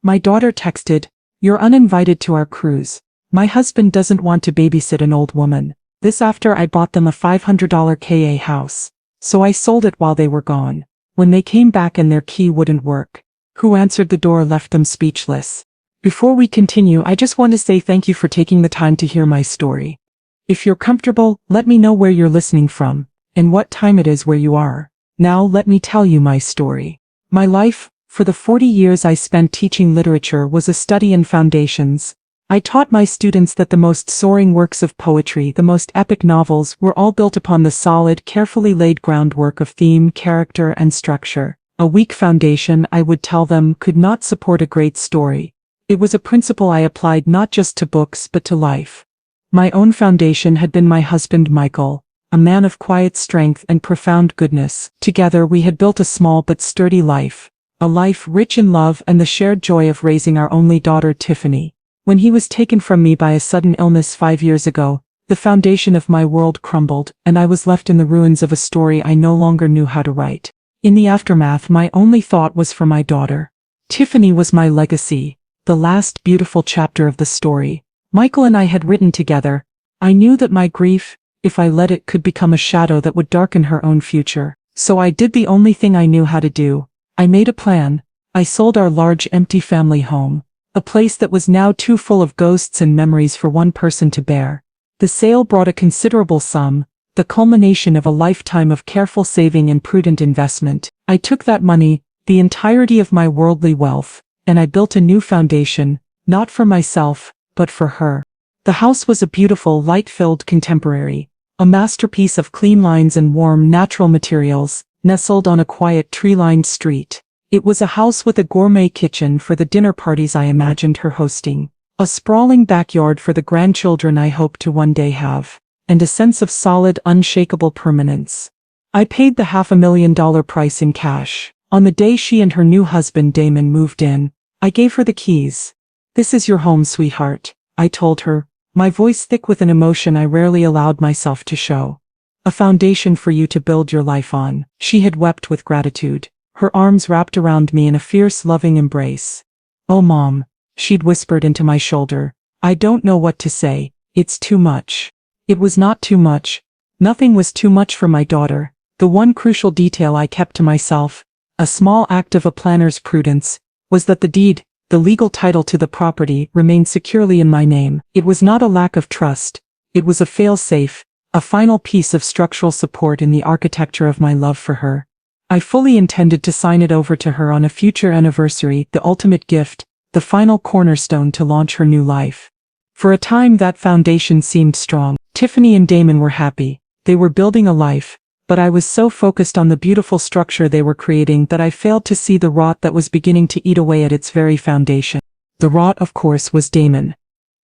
My daughter texted, "You're uninvited to our cruise. My husband doesn't want to babysit an old woman." This after I bought them a $500 KA house. So I sold it while they were gone. When they came back and their key wouldn't work. Who answered the door left them speechless. Before we continue, I just want to say thank you for taking the time to hear my story. If you're comfortable, let me know where you're listening from, and what time it is where you are. Now let me tell you my story. My life, for the 40 years I spent teaching literature, was a study in foundations. I taught my students that the most soaring works of poetry, the most epic novels, were all built upon the solid, carefully laid groundwork of theme, character, and structure. A weak foundation, I would tell them, could not support a great story. It was a principle I applied not just to books but to life. My own foundation had been my husband Michael, a man of quiet strength and profound goodness. Together we had built a small but sturdy life, a life rich in love and the shared joy of raising our only daughter Tiffany. When he was taken from me by a sudden illness 5 years ago, the foundation of my world crumbled, and I was left in the ruins of a story I no longer knew how to write. In the aftermath, my only thought was for my daughter. Tiffany was my legacy, the last beautiful chapter of the story. Michael and I had written together. I knew that my grief, if I let it, could become a shadow that would darken her own future. So I did the only thing I knew how to do. I made a plan. I sold our large empty family home. A place that was now too full of ghosts and memories for one person to bear. The sale brought a considerable sum, the culmination of a lifetime of careful saving and prudent investment. I took that money, the entirety of my worldly wealth, and I built a new foundation, not for myself, but for her. The house was a beautiful, light-filled contemporary, a masterpiece of clean lines and warm, natural materials, nestled on a quiet, tree-lined street. It was a house with a gourmet kitchen for the dinner parties I imagined her hosting, a sprawling backyard for the grandchildren I hoped to one day have, and a sense of solid, unshakable permanence. I paid the $500,000 price in cash. On the day she and her new husband Damon moved in, I gave her the keys. "This is your home, sweetheart," I told her, my voice thick with an emotion I rarely allowed myself to show. "A foundation for you to build your life on." She had wept with gratitude, her arms wrapped around me in a fierce, loving embrace. "Oh, Mom," she'd whispered into my shoulder, "I don't know what to say. It's too much." It was not too much. Nothing was too much for my daughter. The one crucial detail I kept to myself, a small act of a planner's prudence, was that the deed, the legal title to the property, remained securely in my name. It was not a lack of trust. It was a fail-safe, a final piece of structural support in the architecture of my love for her. I fully intended to sign it over to her on a future anniversary, the ultimate gift, the final cornerstone to launch her new life. For a time that foundation seemed strong. Tiffany and Damon were happy. They were building a life, but I was so focused on the beautiful structure they were creating that I failed to see the rot that was beginning to eat away at its very foundation. The rot, of course, was Damon.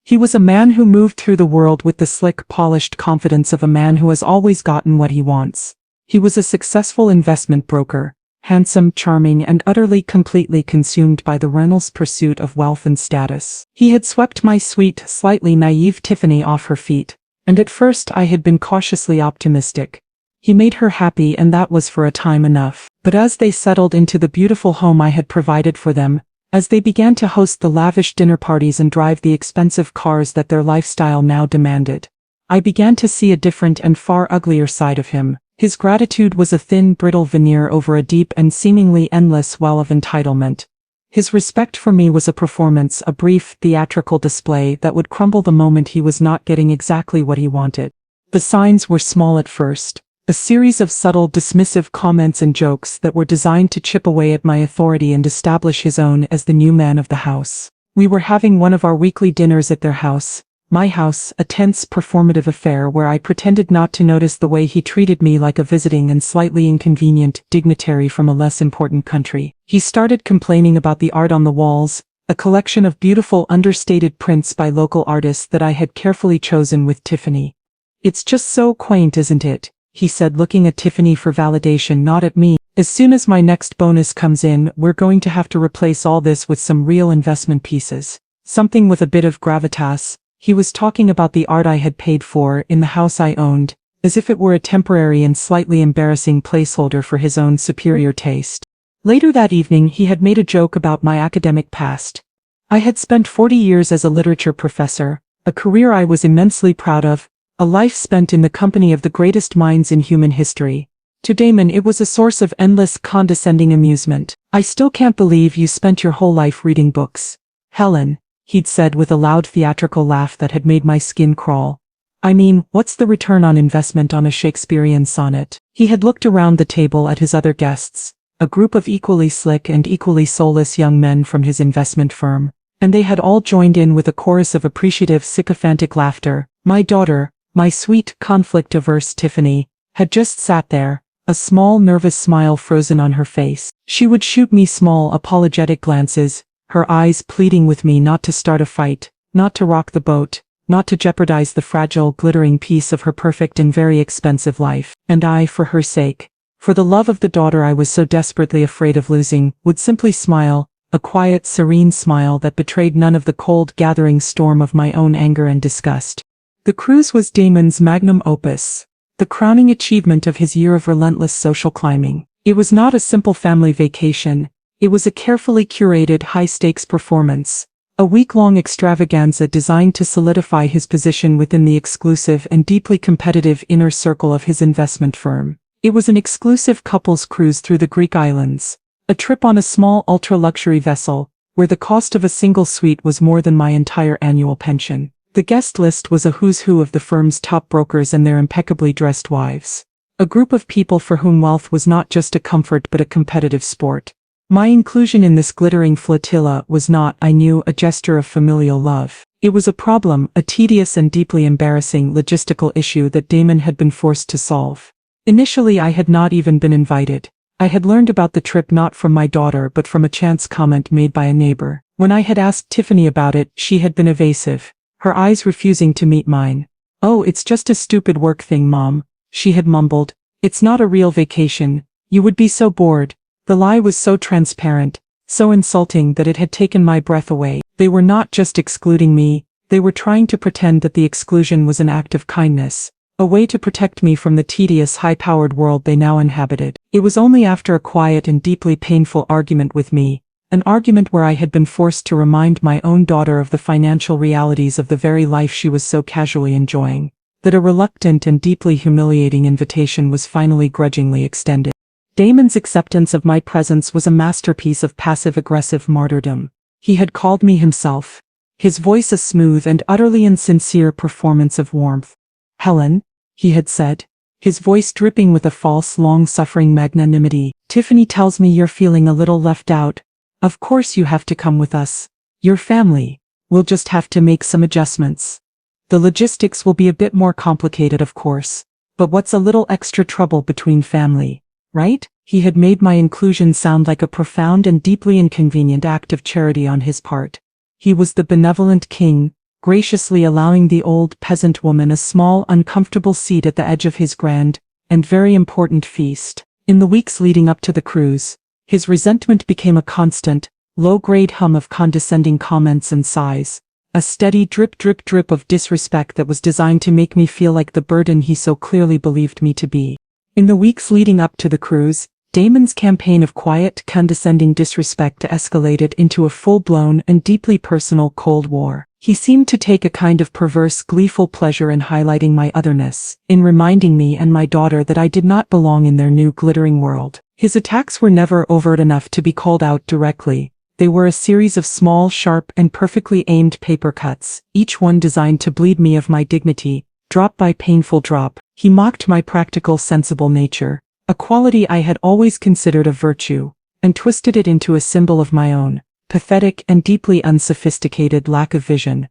He was a man who moved through the world with the slick, polished confidence of a man who has always gotten what he wants. He was a successful investment broker, handsome, charming, and utterly, completely consumed by the relentless pursuit of wealth and status. He had swept my sweet, slightly naive Tiffany off her feet, and at first I had been cautiously optimistic. He made her happy, and that was for a time enough. But as they settled into the beautiful home I had provided for them, as they began to host the lavish dinner parties and drive the expensive cars that their lifestyle now demanded, I began to see a different and far uglier side of him. His gratitude was a thin, brittle veneer over a deep and seemingly endless well of entitlement. His respect for me was a performance, a brief, theatrical display that would crumble the moment he was not getting exactly what he wanted. The signs were small at first, a series of subtle, dismissive comments and jokes that were designed to chip away at my authority and establish his own as the new man of the house. We were having one of our weekly dinners at their house, my house, a tense, performative affair where I pretended not to notice the way he treated me like a visiting and slightly inconvenient dignitary from a less important country. He started complaining about the art on the walls, a collection of beautiful, understated prints by local artists that I had carefully chosen with Tiffany. "It's just so quaint, isn't it?" he said, looking at Tiffany for validation, not at me. "As soon as my next bonus comes in, we're going to have to replace all this with some real investment pieces. Something with a bit of gravitas." He was talking about the art I had paid for in the house I owned, as if it were a temporary and slightly embarrassing placeholder for his own superior taste. Later that evening he had made a joke about my academic past, I had spent 40 years as a literature professor, a career I was immensely proud of, a life spent in the company of the greatest minds in human history. To Damon it was a source of endless condescending amusement. "I still can't believe you spent your whole life reading books, Helen," he'd said with a loud theatrical laugh that had made my skin crawl. "I mean, what's the return on investment on a Shakespearean sonnet?" He had looked around the table at his other guests, a group of equally slick and equally soulless young men from his investment firm, and they had all joined in with a chorus of appreciative sycophantic laughter. My daughter, my sweet, conflict-averse Tiffany, had just sat there, a small nervous smile frozen on her face. She would shoot me small apologetic glances, her eyes pleading with me not to start a fight, not to rock the boat, not to jeopardize the fragile, glittering piece of her perfect and very expensive life. And I, for her sake, for the love of the daughter I was so desperately afraid of losing, would simply smile, a quiet, serene smile that betrayed none of the cold, gathering storm of my own anger and disgust. The cruise was Damon's magnum opus, the crowning achievement of his year of relentless social climbing. It was not a simple family vacation, it was a carefully curated high-stakes performance, a week-long extravaganza designed to solidify his position within the exclusive and deeply competitive inner circle of his investment firm. It was an exclusive couples cruise through the Greek islands, a trip on a small ultra-luxury vessel, where the cost of a single suite was more than my entire annual pension. The guest list was a who's who of the firm's top brokers and their impeccably dressed wives. A group of people for whom wealth was not just a comfort but a competitive sport. My inclusion in this glittering flotilla was not, I knew, a gesture of familial love. It was a problem, a tedious and deeply embarrassing logistical issue that Damon had been forced to solve. Initially I had not even been invited. I had learned about the trip not from my daughter but from a chance comment made by a neighbor. When I had asked Tiffany about it, she had been evasive, her eyes refusing to meet mine. "Oh, it's just a stupid work thing, Mom," she had mumbled. "It's not a real vacation. You would be so bored." The lie was so transparent, so insulting that it had taken my breath away. They were not just excluding me, they were trying to pretend that the exclusion was an act of kindness, a way to protect me from the tedious, high-powered world they now inhabited. It was only after a quiet and deeply painful argument with me, an argument where I had been forced to remind my own daughter of the financial realities of the very life she was so casually enjoying, that a reluctant and deeply humiliating invitation was finally grudgingly extended. Damon's acceptance of my presence was a masterpiece of passive-aggressive martyrdom. He had called me himself, his voice a smooth and utterly insincere performance of warmth. "Helen," he had said, his voice dripping with a false, long-suffering magnanimity, "Tiffany tells me you're feeling a little left out. Of course you have to come with us. Your family. We'll just have to make some adjustments. The logistics will be a bit more complicated, of course, but what's a little extra trouble between family, right?" He had made my inclusion sound like a profound and deeply inconvenient act of charity on his part. He was the benevolent king, graciously allowing the old peasant woman a small, uncomfortable seat at the edge of his grand and very important feast. In the weeks leading up to the cruise, his resentment became a constant, low-grade hum of condescending comments and sighs, a steady drip drip drip of disrespect that was designed to make me feel like the burden he so clearly believed me to be. In the weeks leading up to the cruise, Damon's campaign of quiet, condescending disrespect escalated into a full-blown and deeply personal Cold War. He seemed to take a kind of perverse, gleeful pleasure in highlighting my otherness, in reminding me and my daughter that I did not belong in their new glittering world. His attacks were never overt enough to be called out directly. They were a series of small, sharp, and perfectly aimed paper cuts, each one designed to bleed me of my dignity, drop by painful drop. He mocked my practical, sensible nature, a quality I had always considered a virtue, and twisted it into a symbol of my own pathetic and deeply unsophisticated lack of vision.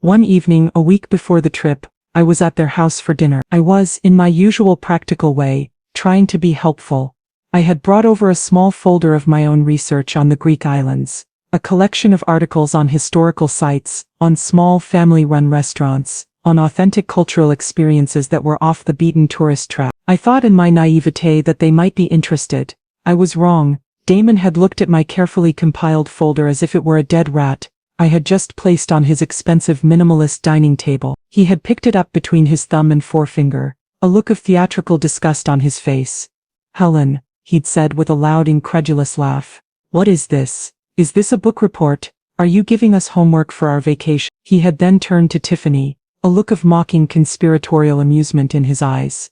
One evening, a week before the trip, I was at their house for dinner. I was, in my usual practical way, trying to be helpful. I had brought over a small folder of my own research on the Greek islands, a collection of articles on historical sites, on small family-run restaurants, on authentic cultural experiences that were off the beaten tourist track. I thought in my naivete that they might be interested. I was wrong. Damon had looked at my carefully compiled folder as if it were a dead rat I had just placed on his expensive minimalist dining table. He had picked it up between his thumb and forefinger, a look of theatrical disgust on his face. "Helen," he'd said with a loud, incredulous laugh. "What is this? Is this a book report, Are you giving us homework for our vacation? He had then turned to Tiffany, a look of mocking conspiratorial amusement in his eyes.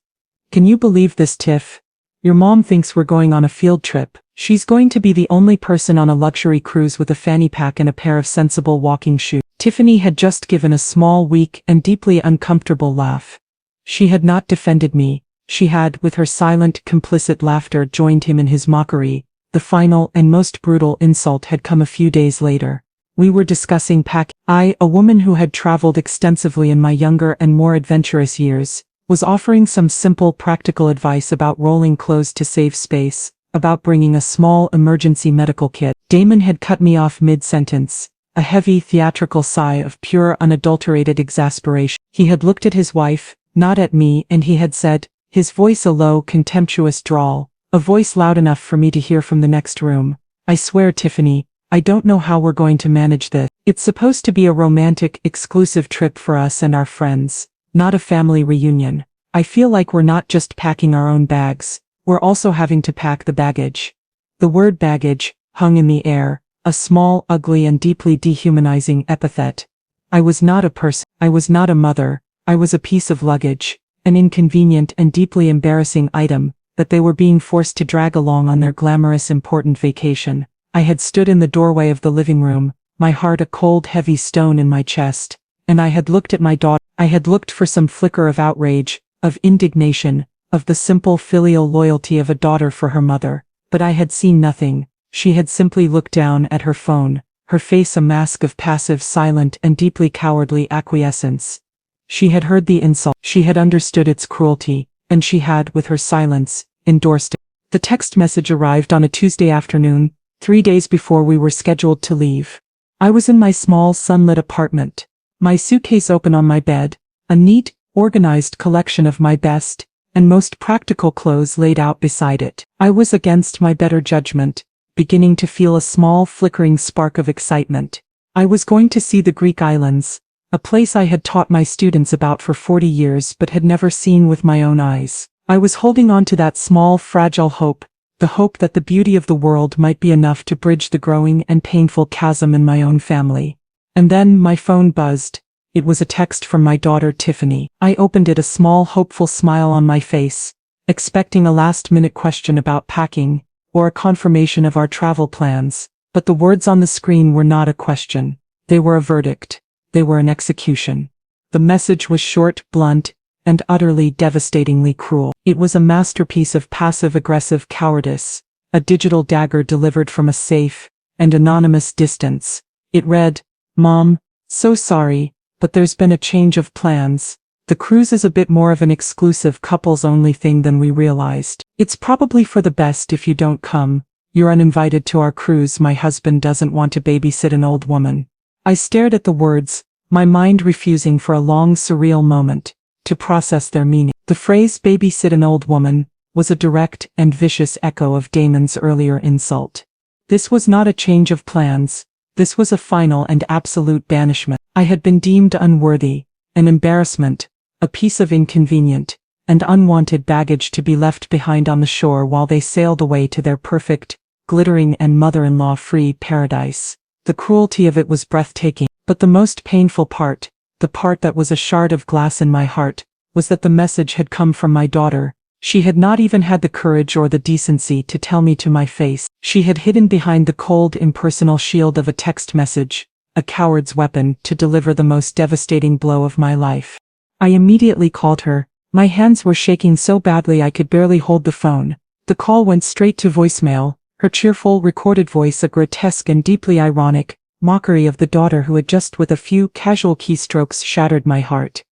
Can you believe this, Tiff? Your mom thinks we're going on a field trip. She's going to be the only person on a luxury cruise with a fanny pack and a pair of sensible walking shoes. Tiffany had just given a small, weak, and deeply uncomfortable laugh. She had not defended me. She had, with her silent, complicit laughter, joined him in his mockery. The final and most brutal insult had come a few days later. We were discussing packing. I, a woman who had traveled extensively in my younger and more adventurous years, was offering some simple practical advice about rolling clothes to save space, about bringing a small emergency medical kit. Damon had cut me off mid-sentence, a heavy theatrical sigh of pure unadulterated exasperation. He had looked at his wife, not at me, and he had said, his voice a low, contemptuous drawl, a voice loud enough for me to hear from the next room. I swear, Tiffany, I don't know how we're going to manage this. It's supposed to be a romantic, exclusive trip for us and our friends, not a family reunion. I feel like we're not just packing our own bags, we're also having to pack the baggage. The word baggage hung in the air, a small, ugly, and deeply dehumanizing epithet. I was not a person, I was not a mother, I was a piece of luggage, an inconvenient and deeply embarrassing item that they were being forced to drag along on their glamorous, important vacation. I had stood in the doorway of the living room, my heart a cold, heavy stone in my chest, and I had looked at my daughter. I had looked for some flicker of outrage, of indignation, of the simple filial loyalty of a daughter for her mother, but I had seen nothing. She had simply looked down at her phone, her face a mask of passive, silent, and deeply cowardly acquiescence. She had heard the insult, she had understood its cruelty, and she had, with her silence, endorsed it. The text message arrived on a Tuesday afternoon, 3 days before we were scheduled to leave. I was in my small, sunlit apartment, my suitcase open on my bed, a neat, organized collection of my best and most practical clothes laid out beside it. I was, against my better judgment, beginning to feel a small, flickering spark of excitement. I was going to see the Greek islands, a place I had taught my students about for 40 years but had never seen with my own eyes. I was holding on to that small, fragile hope, the hope that the beauty of the world might be enough to bridge the growing and painful chasm in my own family. And then my phone buzzed. It was a text from my daughter Tiffany. I opened it, a small, hopeful smile on my face, expecting a last-minute question about packing, or a confirmation of our travel plans, but the words on the screen were not a question. They were a verdict. They were an execution. The message was short, blunt, and utterly devastatingly cruel. It was a masterpiece of passive-aggressive cowardice, a digital dagger delivered from a safe and anonymous distance. It read, "Mom, so sorry, but there's been a change of plans. The cruise is a bit more of an exclusive couples-only thing than we realized. It's probably for the best if you don't come. You're uninvited to our cruise. My husband doesn't want to babysit an old woman." I stared at the words, my mind refusing for a long, surreal moment to process their meaning. The phrase "babysit an old woman" was a direct and vicious echo of Damon's earlier insult. This was not a change of plans. This was a final and absolute banishment. I had been deemed unworthy, an embarrassment, a piece of inconvenient and unwanted baggage to be left behind on the shore while they sailed away to their perfect, glittering and mother-in-law-free paradise. The cruelty of it was breathtaking, but the most painful part, the part that was a shard of glass in my heart, was that the message had come from my daughter. She had not even had the courage or the decency to tell me to my face. She had hidden behind the cold, impersonal shield of a text message, a coward's weapon to deliver the most devastating blow of my life. I immediately called her. My hands were shaking so badly I could barely hold the phone. The call went straight to voicemail, her cheerful, recorded voice a grotesque and deeply ironic mockery of the daughter who had just with a few casual keystrokes shattered my heart.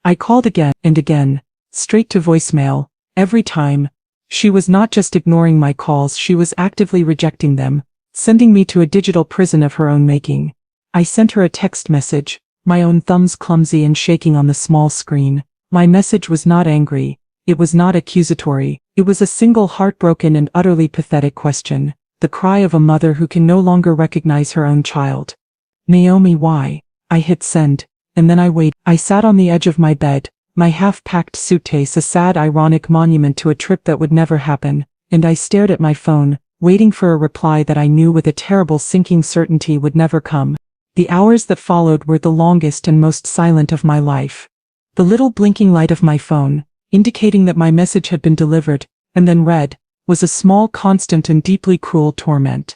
I called again and again, straight to voicemail. Every time, she was not just ignoring my calls, she was actively rejecting them, sending me to a digital prison of her own making. I sent her a text message, my own thumbs clumsy and shaking on the small screen. My message was not angry, it was not accusatory, it was a single heartbroken and utterly pathetic question, the cry of a mother who can no longer recognize her own child. "Naomi, why?" I hit send, and then I waited. I sat on the edge of my bed, my half-packed suitcase a sad, ironic monument to a trip that would never happen, and I stared at my phone, waiting for a reply that I knew with a terrible sinking certainty would never come. The hours that followed were the longest and most silent of my life. The little blinking light of my phone, indicating that my message had been delivered, and then read, was a small, constant and deeply cruel torment.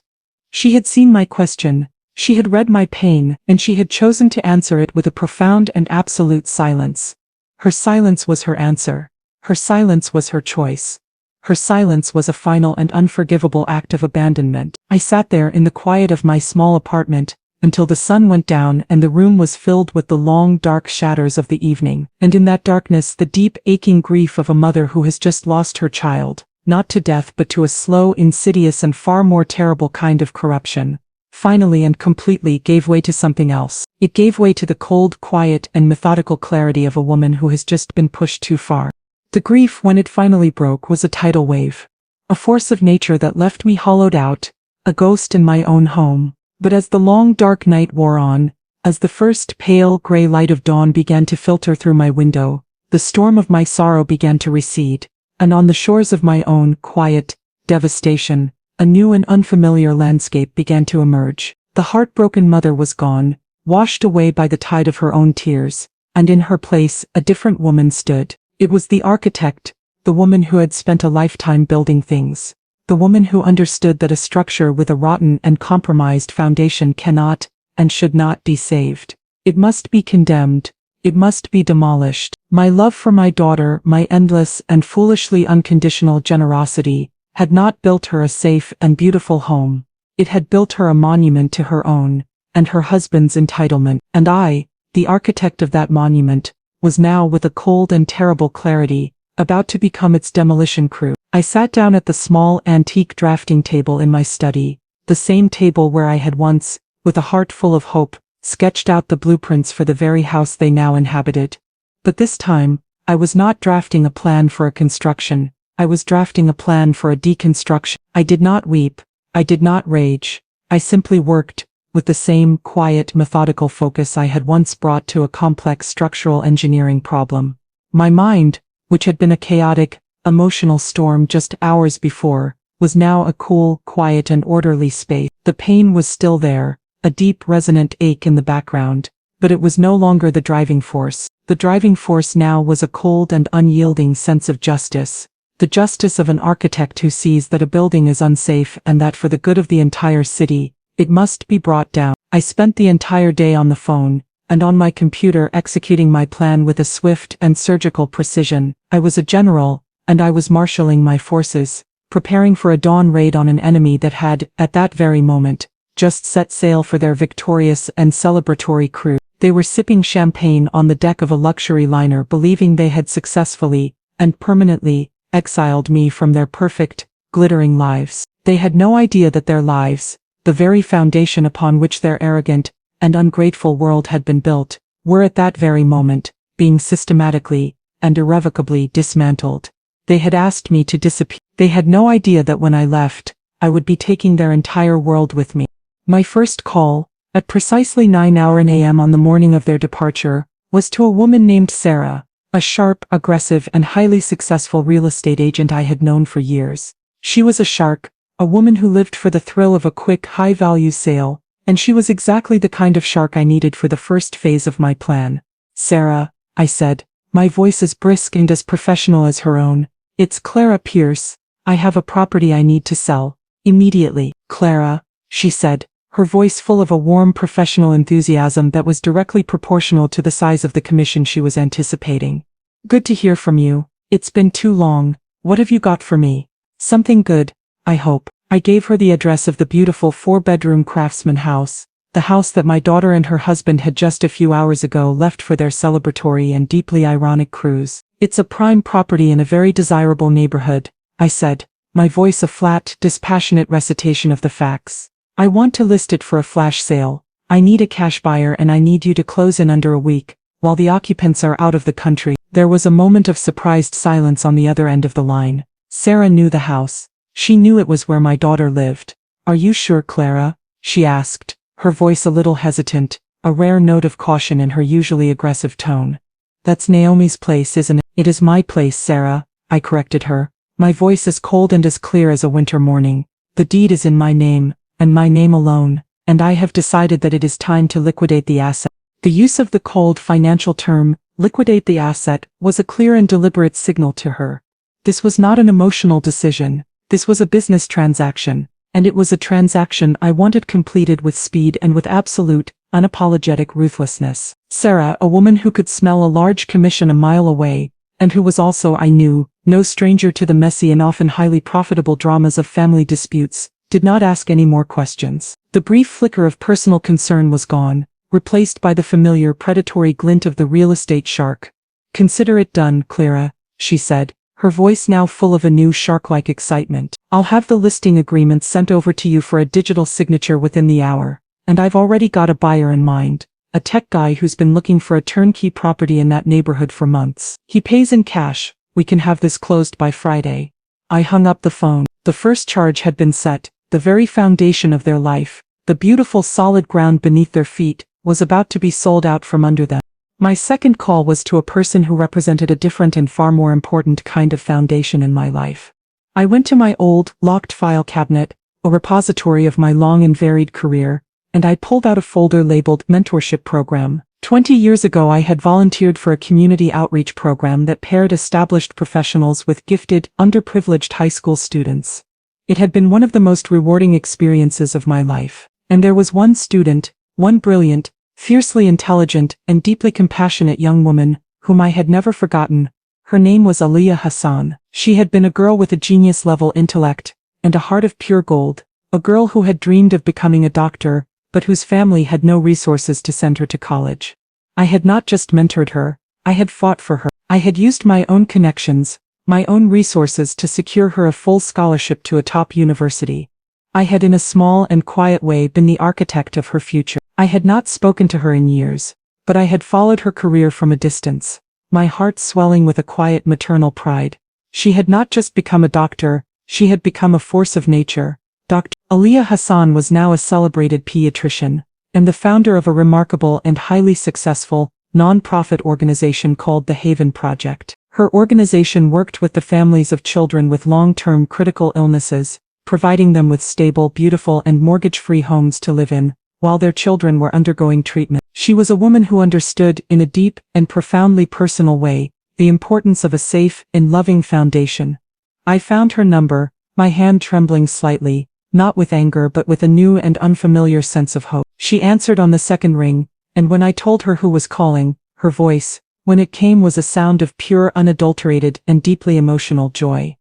She had seen my question, she had read my pain, and she had chosen to answer it with a profound and absolute silence. Her silence was her answer. Her silence was her choice. Her silence was a final and unforgivable act of abandonment. I sat there in the quiet of my small apartment, until the sun went down and the room was filled with the long dark shadows of the evening, and in that darkness the deep aching grief of a mother who has just lost her child, not to death but to a slow, insidious and far more terrible kind of corruption, finally and completely gave way to something else. It gave way to the cold, quiet and methodical clarity of a woman who has just been pushed too far. The grief, when it finally broke, was a tidal wave, a force of nature that left me hollowed out, a ghost in my own home. But as the long dark night wore on, as the first pale gray light of dawn began to filter through my window, the storm of my sorrow began to recede, and on the shores of my own quiet devastation, a new and unfamiliar landscape began to emerge. The heartbroken mother was gone, washed away by the tide of her own tears, and in her place a different woman stood. It was the architect, the woman who had spent a lifetime building things. The woman who understood that a structure with a rotten and compromised foundation cannot, and should not be saved. It must be condemned. It must be demolished. My love for my daughter, my endless and foolishly unconditional generosity, had not built her a safe and beautiful home. It had built her a monument to her own, and her husband's entitlement. And I, the architect of that monument, was now, with a cold and terrible clarity, about to become its demolition crew. I sat down at the small antique drafting table in my study, the same table where I had once, with a heart full of hope, sketched out the blueprints for the very house they now inhabited. But this time, I was not drafting a plan for a construction, I was drafting a plan for a deconstruction. I did not weep, I did not rage, I simply worked, with the same quiet, methodical focus I had once brought to a complex structural engineering problem. My mind, which had been a chaotic, emotional storm just hours before, was now a cool, quiet and orderly space. The pain was still there, a deep resonant ache in the background, but it was no longer the driving force. The driving force now was a cold and unyielding sense of justice. The justice of an architect who sees that a building is unsafe and that for the good of the entire city, it must be brought down. I spent the entire day on the phone, and on my computer executing my plan with a swift and surgical precision. I was a general, and I was marshalling my forces, preparing for a dawn raid on an enemy that had, at that very moment, just set sail for their victorious and celebratory cruise. They were sipping champagne on the deck of a luxury liner, believing they had successfully, and permanently, exiled me from their perfect, glittering lives. They had no idea that their lives, the very foundation upon which their arrogant and ungrateful world had been built, were at that very moment, being systematically and irrevocably dismantled. They had asked me to disappear. They had no idea that when I left, I would be taking their entire world with me. My first call, at precisely 9 a.m. on the morning of their departure, was to a woman named Sarah, a sharp, aggressive, and highly successful real estate agent I had known for years. She was a shark, a woman who lived for the thrill of a quick, high-value sale, and she was exactly the kind of shark I needed for the first phase of my plan. "Sarah," I said, my voice as brisk and as professional as her own, "it's Clara Pierce. I have a property I need to sell. Immediately." "Clara," she said, her voice full of a warm professional enthusiasm that was directly proportional to the size of the commission she was anticipating. "Good to hear from you. It's been too long. What have you got for me?" "Something good, I hope." I gave her the address of the beautiful 4-bedroom craftsman house, the house that my daughter and her husband had just a few hours ago left for their celebratory and deeply ironic cruise. "It's a prime property in a very desirable neighborhood," I said, my voice a flat, dispassionate recitation of the facts. "I want to list it for a flash sale. I need a cash buyer and I need you to close in under a week, while the occupants are out of the country." There was a moment of surprised silence on the other end of the line. Sarah knew the house. She knew it was where my daughter lived. "Are you sure, Clara?" she asked, her voice a little hesitant, a rare note of caution in her usually aggressive tone. "That's Naomi's place, isn't it?" "It is my place, Sarah," I corrected her, my voice as cold and as clear as a winter morning. The deed is in my name, and my name alone, and I have decided that it is time to liquidate the asset. The use of the cold financial term, liquidate the asset, was a clear and deliberate signal to her. This was not an emotional decision. This was a business transaction, and it was a transaction I wanted completed with speed and with absolute, unapologetic ruthlessness. Sarah, a woman who could smell a large commission a mile away, and who was also, I knew, no stranger to the messy and often highly profitable dramas of family disputes, did not ask any more questions. The brief flicker of personal concern was gone, replaced by the familiar predatory glint of the real estate shark. "Consider it done, Clara," she said, her voice now full of a new shark-like excitement. "I'll have the listing agreement sent over to you for a digital signature within the hour, and I've already got a buyer in mind, a tech guy who's been looking for a turnkey property in that neighborhood for months. He pays in cash. We can have this closed by Friday." I hung up the phone. The first charge had been set. The very foundation of their life, the beautiful solid ground beneath their feet, was about to be sold out from under them. My second call was to a person who represented a different and far more important kind of foundation in my life. I went to my old, locked file cabinet, a repository of my long and varied career, and I pulled out a folder labeled Mentorship Program. 20 years ago I had volunteered for a community outreach program that paired established professionals with gifted, underprivileged high school students. It had been one of the most rewarding experiences of my life. And there was one student, one brilliant, fiercely intelligent, and deeply compassionate young woman, whom I had never forgotten. Her name was Aliyah Hassan. She had been a girl with a genius-level intellect, and a heart of pure gold, a girl who had dreamed of becoming a doctor, but whose family had no resources to send her to college. I had not just mentored her, I had fought for her. I had used my own connections, my own resources to secure her a full scholarship to a top university. I had in a small and quiet way been the architect of her future. I had not spoken to her in years, but I had followed her career from a distance, my heart swelling with a quiet maternal pride. She had not just become a doctor, she had become a force of nature. Dr. Aliyah Hassan was now a celebrated pediatrician, and the founder of a remarkable and highly successful, non-profit organization called the Haven Project. Her organization worked with the families of children with long-term critical illnesses, providing them with stable, beautiful, and mortgage-free homes to live in, while their children were undergoing treatment. She was a woman who understood, in a deep and profoundly personal way, the importance of a safe and loving foundation. I found her number, my hand trembling slightly, not with anger but with a new and unfamiliar sense of hope. She answered on the second ring, and when I told her who was calling, her voice, when it came, was a sound of pure, unadulterated, and deeply emotional joy.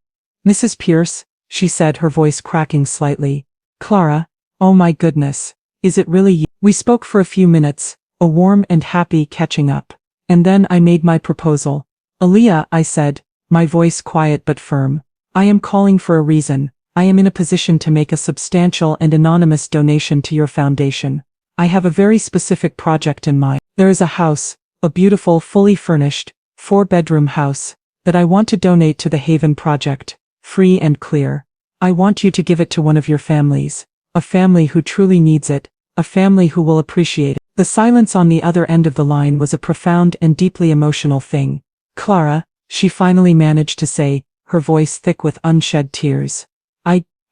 "Mrs. Pierce," she said, her voice cracking slightly. "Clara, oh my goodness, is it really you?" We spoke for a few minutes, a warm and happy catching up. And then I made my proposal. "Aliyah," I said, my voice quiet but firm, "I am calling for a reason. I am in a position to make a substantial and anonymous donation to your foundation. I have a very specific project in mind. There is a house, a beautiful, fully furnished, 4-bedroom house, that I want to donate to the Haven Project, free and clear. I want you to give it to one of your families, a family who truly needs it, a family who will appreciate it." The silence on the other end of the line was a profound and deeply emotional thing. "Clara," she finally managed to say, her voice thick with unshed tears.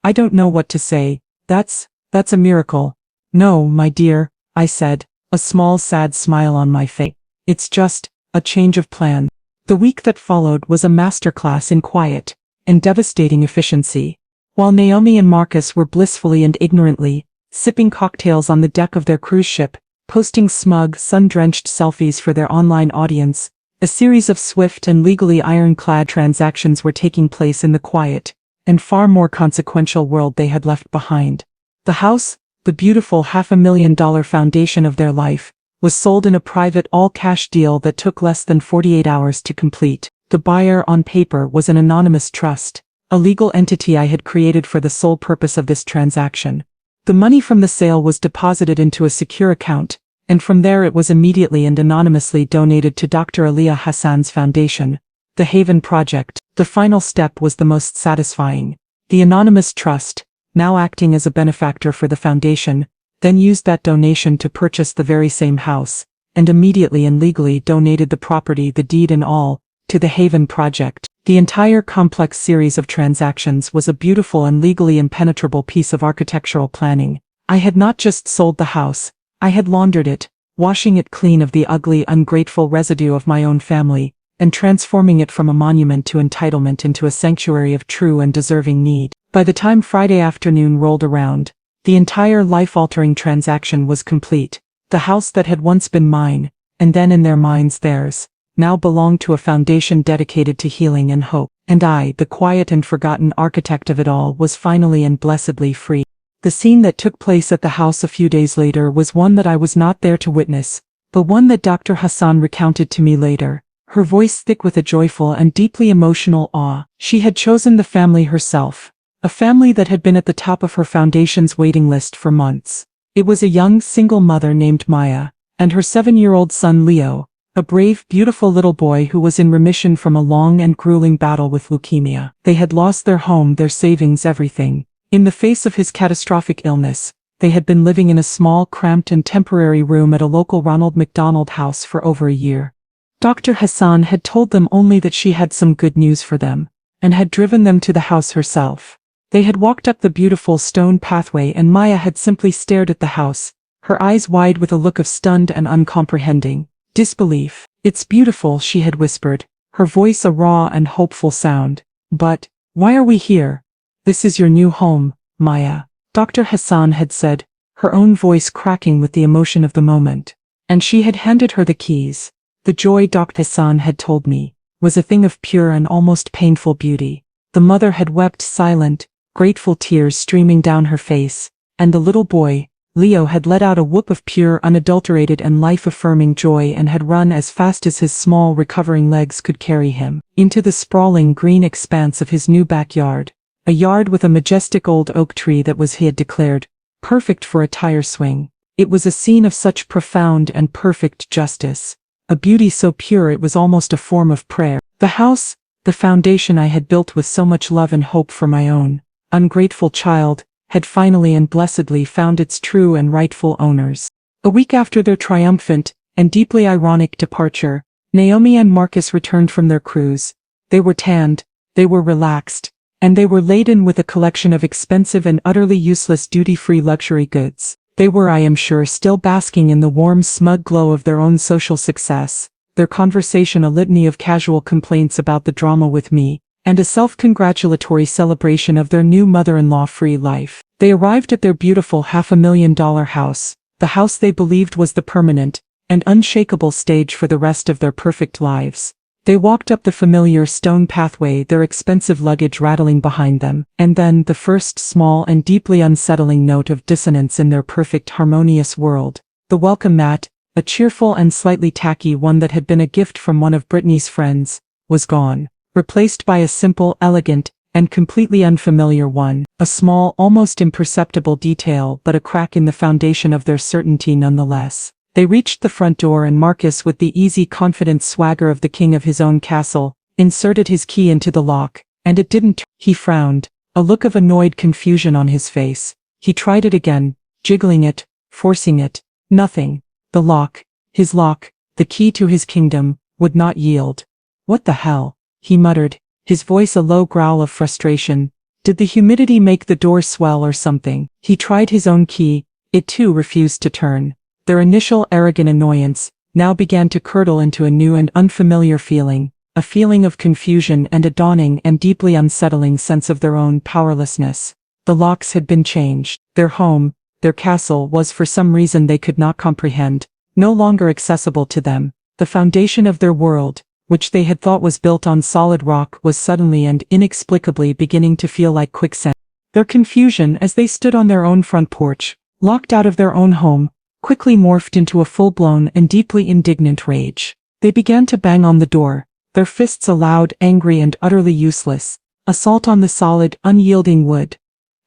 I don't know what to say. That's a miracle." "No, my dear," I said, a small sad smile on my face. "It's just a change of plan." The week that followed was a masterclass in quiet and devastating efficiency. While Naomi and Marcus were blissfully and ignorantly sipping cocktails on the deck of their cruise ship, posting smug, sun-drenched selfies for their online audience, a series of swift and legally ironclad transactions were taking place in the quiet and far more consequential world they had left behind. The house, the beautiful $500,000 foundation of their life, was sold in a private all-cash deal that took less than 48 hours to complete. The buyer on paper was an anonymous trust, a legal entity I had created for the sole purpose of this transaction. The money from the sale was deposited into a secure account, and from there it was immediately and anonymously donated to Dr. Aliyah Hassan's foundation, the Haven Project. The final step was the most satisfying. The anonymous trust, now acting as a benefactor for the foundation, then used that donation to purchase the very same house, and immediately and legally donated the property, the deed and all, to the Haven Project. The entire complex series of transactions was a beautiful and legally impenetrable piece of architectural planning. I had not just sold the house, I had laundered it, washing it clean of the ugly, ungrateful residue of my own family, and transforming it from a monument to entitlement into a sanctuary of true and deserving need. By the time Friday afternoon rolled around, the entire life-altering transaction was complete. The house that had once been mine, and then in their minds theirs, now belonged to a foundation dedicated to healing and hope. And I, the quiet and forgotten architect of it all, was finally and blessedly free. The scene that took place at the house a few days later was one that I was not there to witness, but one that Dr. Hassan recounted to me later, her voice thick with a joyful and deeply emotional awe. She had chosen the family herself, a family that had been at the top of her foundation's waiting list for months. It was a young, single mother named Maya, and her 7-year-old son Leo, a brave, beautiful little boy who was in remission from a long and grueling battle with leukemia. They had lost their home, their savings, everything. In the face of his catastrophic illness, they had been living in a small, cramped and temporary room at a local Ronald McDonald house for over a year. Dr. Hassan had told them only that she had some good news for them, and had driven them to the house herself. They had walked up the beautiful stone pathway and Maya had simply stared at the house, her eyes wide with a look of stunned and uncomprehending disbelief. "It's beautiful," she had whispered, her voice a raw and hopeful sound. "But, why are we here?" "This is your new home, Maya," Dr. Hassan had said, her own voice cracking with the emotion of the moment. And she had handed her the keys. The joy, Dr. Hassan had told me, was a thing of pure and almost painful beauty. The mother had wept silent, grateful tears streaming down her face, and the little boy, Leo, had let out a whoop of pure, unadulterated and life-affirming joy and had run as fast as his small, recovering legs could carry him, into the sprawling green expanse of his new backyard, a yard with a majestic old oak tree that was, he had declared, perfect for a tire swing. It was a scene of such profound and perfect justice, a beauty so pure it was almost a form of prayer. The house, the foundation I had built with so much love and hope for my own ungrateful child, had finally and blessedly found its true and rightful owners. A week after their triumphant and deeply ironic departure, Naomi and Marcus returned from their cruise. They were tanned, they were relaxed, and they were laden with a collection of expensive and utterly useless duty-free luxury goods. They were, I am sure, still basking in the warm, smug glow of their own social success, their conversation a litany of casual complaints about the drama with me, and a self-congratulatory celebration of their new mother-in-law-free life. They arrived at their beautiful $500,000 house, the house they believed was the permanent and unshakable stage for the rest of their perfect lives. They walked up the familiar stone pathway, their expensive luggage rattling behind them, and then the first small and deeply unsettling note of dissonance in their perfect, harmonious world. The welcome mat, a cheerful and slightly tacky one that had been a gift from one of Brittany's friends, was gone, replaced by a simple, elegant, and completely unfamiliar one, a small, almost imperceptible detail but a crack in the foundation of their certainty nonetheless. They reached the front door and Marcus, with the easy, confident swagger of the king of his own castle, inserted his key into the lock, and it didn't turn. He frowned, a look of annoyed confusion on his face. He tried it again, jiggling it, forcing it. Nothing. The lock, his lock, the key to his kingdom, would not yield. "What the hell?" he muttered, his voice a low growl of frustration. Did the humidity make the door swell or something? He tried his own key, it too refused to turn. Their initial arrogant annoyance now began to curdle into a new and unfamiliar feeling, a feeling of confusion and a dawning and deeply unsettling sense of their own powerlessness. The locks had been changed. Their home, their castle, was, for some reason they could not comprehend, no longer accessible to them. The foundation of their world, which they had thought was built on solid rock, was suddenly and inexplicably beginning to feel like quicksand. Their confusion, as they stood on their own front porch, locked out of their own home, quickly morphed into a full-blown and deeply indignant rage. They began to bang on the door, their fists a loud, angry and utterly useless assault on the solid, unyielding wood.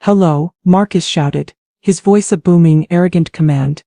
"Hello," Marcus shouted, his voice a booming, arrogant command.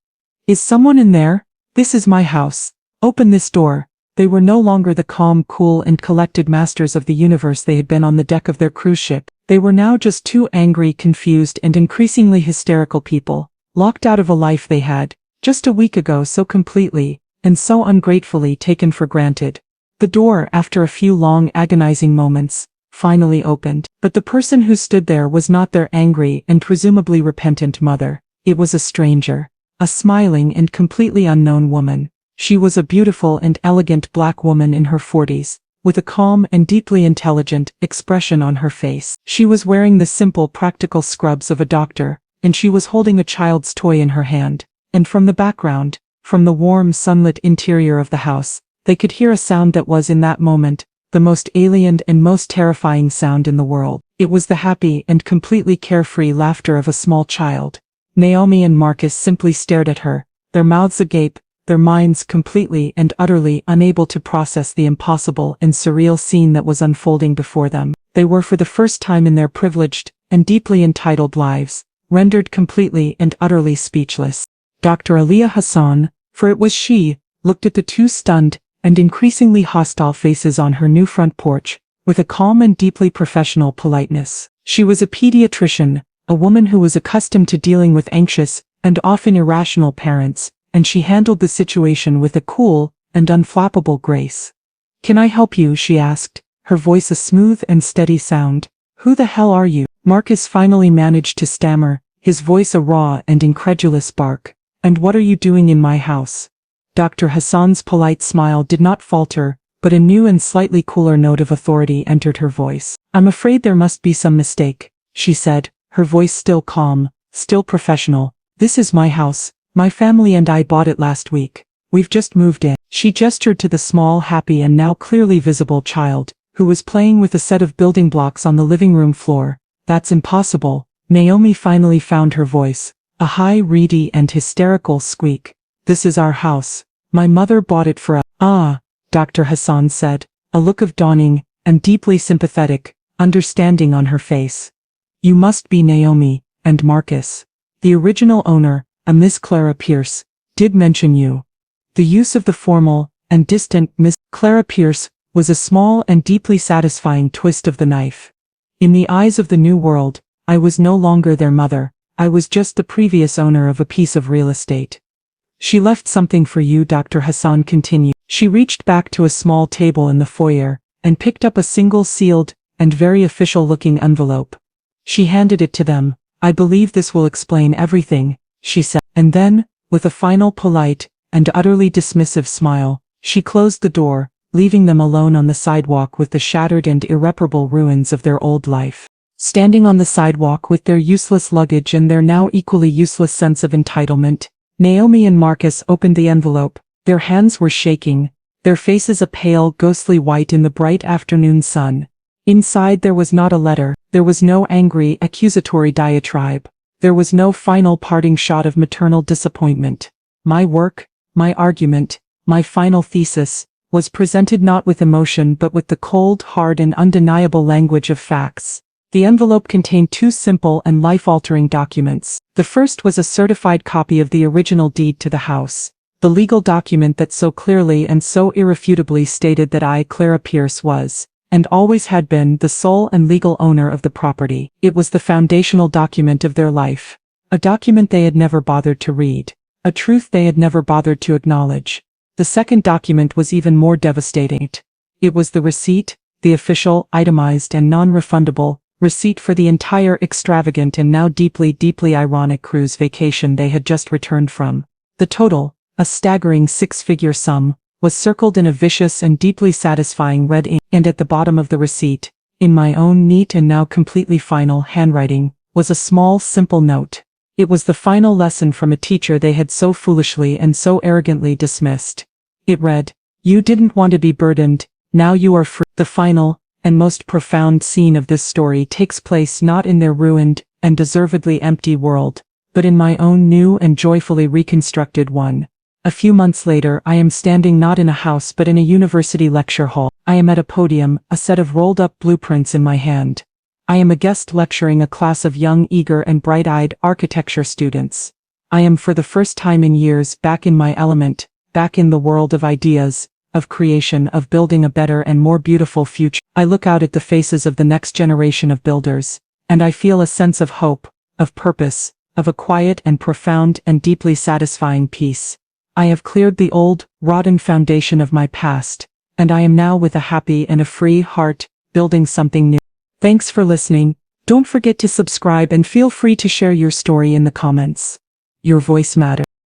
"Is someone in there? This is my house. Open this door." They were no longer the calm, cool and collected masters of the universe they had been on the deck of their cruise ship. They were now just two angry, confused and increasingly hysterical people, locked out of a life they had, just a week ago, so completely and so ungratefully taken for granted. The door, after a few long agonizing moments, finally opened. But the person who stood there was not their angry and presumably repentant mother. It was a stranger. A smiling and completely unknown woman. She was a beautiful and elegant black woman in her 40s, with a calm and deeply intelligent expression on her face. She was wearing the simple practical scrubs of a doctor, and she was holding a child's toy in her hand. And from the background, from the warm sunlit interior of the house, they could hear a sound that was in that moment the most alien and most terrifying sound in the world. It was the happy and completely carefree laughter of a small child. Naomi and Marcus simply stared at her, their mouths agape, their minds completely and utterly unable to process the impossible and surreal scene that was unfolding before them. They were for the first time in their privileged and deeply entitled lives, rendered completely and utterly speechless. Dr. Aliyah Hassan, for it was she, looked at the two stunned and increasingly hostile faces on her new front porch, with a calm and deeply professional politeness. She was a pediatrician, a woman who was accustomed to dealing with anxious and often irrational parents, and she handled the situation with a cool and unflappable grace. "Can I help you?" she asked, her voice a smooth and steady sound. "Who the hell are you?" Marcus finally managed to stammer, his voice a raw and incredulous bark. "And what are you doing in my house?" Dr. Hassan's polite smile did not falter, but a new and slightly cooler note of authority entered her voice. "I'm afraid there must be some mistake," she said, her voice still calm, still professional. "This is my house. My family and I bought it last week. We've just moved in." She gestured to the small, happy and now clearly visible child, who was playing with a set of building blocks on the living room floor. "That's impossible." Naomi finally found her voice, a high, reedy and hysterical squeak. "This is our house. My mother bought it for us." "Ah," Dr. Hassan said, a look of dawning and deeply sympathetic understanding on her face. "You must be Naomi and Marcus. The original owner, a Miss Clara Pierce, did mention you." The use of the formal and distant Miss Clara Pierce was a small and deeply satisfying twist of the knife. In the eyes of the new world, I was no longer their mother. I was just the previous owner of a piece of real estate. "She left something for you," Dr. Hassan continued. She reached back to a small table in the foyer and picked up a single sealed and very official-looking envelope. She handed it to them. "I believe this will explain everything," she said. And then, with a final polite and utterly dismissive smile, she closed the door, leaving them alone on the sidewalk with the shattered and irreparable ruins of their old life. Standing on the sidewalk with their useless luggage and their now equally useless sense of entitlement, Naomi and Marcus opened the envelope. Their hands were shaking, their faces a pale, ghostly white in the bright afternoon sun. Inside there was not a letter, there was no angry, accusatory diatribe. There was no final parting shot of maternal disappointment. My work, my argument, my final thesis, was presented not with emotion but with the cold, hard and undeniable language of facts. The envelope contained two simple and life-altering documents. The first was a certified copy of the original deed to the house, the legal document that so clearly and so irrefutably stated that I, Clara Pierce, was, and always had been, the sole and legal owner of the property. It was the foundational document of their life, a document they had never bothered to read, a truth they had never bothered to acknowledge. The second document was even more devastating. It was the receipt, the official, itemized and non-refundable receipt for the entire extravagant and now deeply, deeply ironic cruise vacation they had just returned from. The total, a staggering six-figure sum, was circled in a vicious and deeply satisfying red ink, and at the bottom of the receipt, in my own neat and now completely final handwriting, was a small, simple note. It was the final lesson from a teacher they had so foolishly and so arrogantly dismissed. It read, "You didn't want to be burdened, now you are free." The final and most profound scene of this story takes place not in their ruined and deservedly empty world, but in my own new and joyfully reconstructed one. A few months later, I am standing not in a house but in a university lecture hall. I am at a podium, a set of rolled-up blueprints in my hand. I am a guest lecturing a class of young, eager and bright-eyed architecture students. I am for the first time in years back in my element, back in the world of ideas, of creation, of building a better and more beautiful future. I look out at the faces of the next generation of builders, and I feel a sense of hope, of purpose, of a quiet and profound and deeply satisfying peace. I have cleared the old, rotten foundation of my past, and I am now with a happy and a free heart, building something new. Thanks for listening. Don't forget to subscribe and feel free to share your story in the comments. Your voice matters.